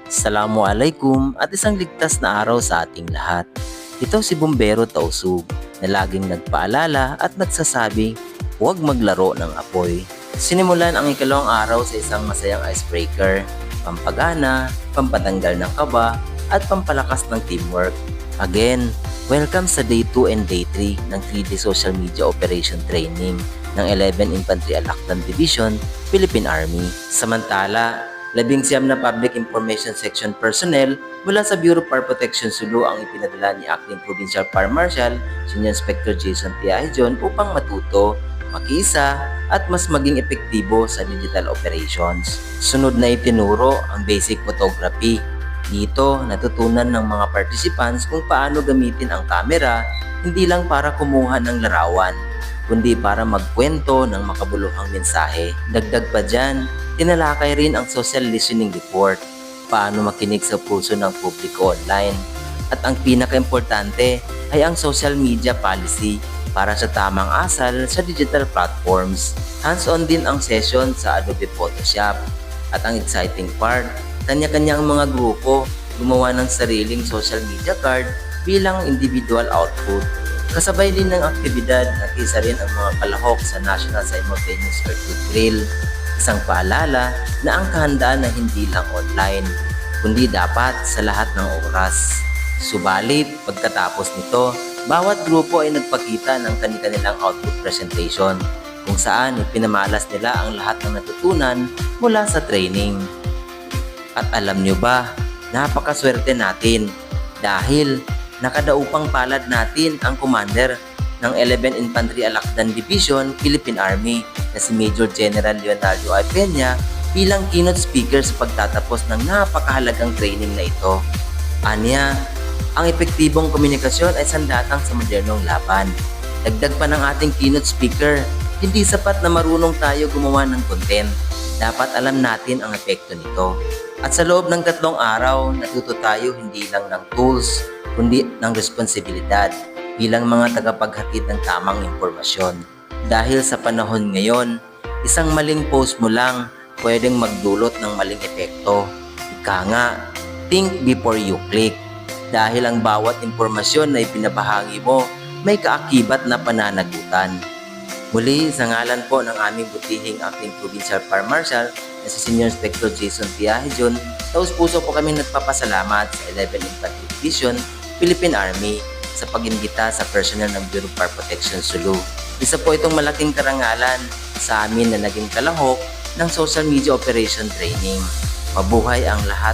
Assalamualaikum at isang ligtas na araw sa ating lahat. Ito si Bombero Tausug na laging nagpaalala at nagsasabi, huwag maglaro ng apoy. Sinimulan ang ikalawang araw sa isang masayang icebreaker, pampagana, pampatanggal ng kaba, at pampalakas ng teamwork. Again, welcome sa Day 2 and Day 3 ng 3D Social Media Operation Training ng 11 Infantry Alacdan Division, Philippine Army. Samantala, 11 na Public Information Section personnel mula sa Bureau of Fire Protection Sulu ang ipinadala ni Acting Provincial Fire Marshal Senior Inspector Jason Tiahijon upang matuto, makiisa at mas maging epektibo sa digital operations. Sunod na itinuro ang basic photography. Dito, natutunan ng mga participants kung paano gamitin ang camera hindi lang para kumuha ng larawan, kundi para magkwento ng makabuluhang mensahe. Dagdag pa dyan, tinalakay rin ang social listening report, paano makinig sa puso ng publiko online. At ang pinaka-importante ay ang social media policy para sa tamang asal sa digital platforms. Hands-on din ang session sa Adobe Photoshop. At ang exciting part, kanya-kanya ang mga grupo gumawa ng sariling social media card bilang individual output. Kasabay din ng aktibidad na isa rin ang mga kalahok sa National Simultaneous Circuit Drill. Isang paalala na ang kahandaan na hindi lang online, kundi dapat sa lahat ng oras. Subalit, pagkatapos nito, bawat grupo ay nagpakita ng kanilang output presentation kung saan ipinamalas nila ang lahat ng natutunan mula sa training. At alam nyo ba, napakaswerte natin dahil nakadaupang palad natin ang commander ng 11 Infantry Alacdan Division, Philippine Army na si Major General Leonardo I. Peña bilang keynote speaker sa pagtatapos ng napakahalagang training na ito. Anya, ang epektibong komunikasyon ay sandatang sa modernong laban. Dagdag pa ng ating keynote speaker, hindi sapat na marunong tayo gumawa ng content. Dapat alam natin ang epekto nito. At sa loob ng 3 araw, natuto tayo hindi lang ng tools, kundi ng responsibilidad bilang mga tagapaghatid ng tamang impormasyon. Dahil sa panahon ngayon, isang maling post mo lang pwedeng magdulot ng maling epekto. Ika nga, think before you click. Dahil ang bawat impormasyon na ipinabahagi mo may kaakibat na pananagutan. Muli, sa ngalan po ng aming butihing Acting Provincial Fire Marshal na si Senior Inspector Jason Tiahijon, taus-puso po kami nagpapasalamat sa 11 Infantry Division, Philippine Army sa pag-imbita sa personnel ng Bureau of Fire Protection Sulu. Isa po itong malaking karangalan sa amin na naging kalahok ng social media operation training. Mabuhay ang lahat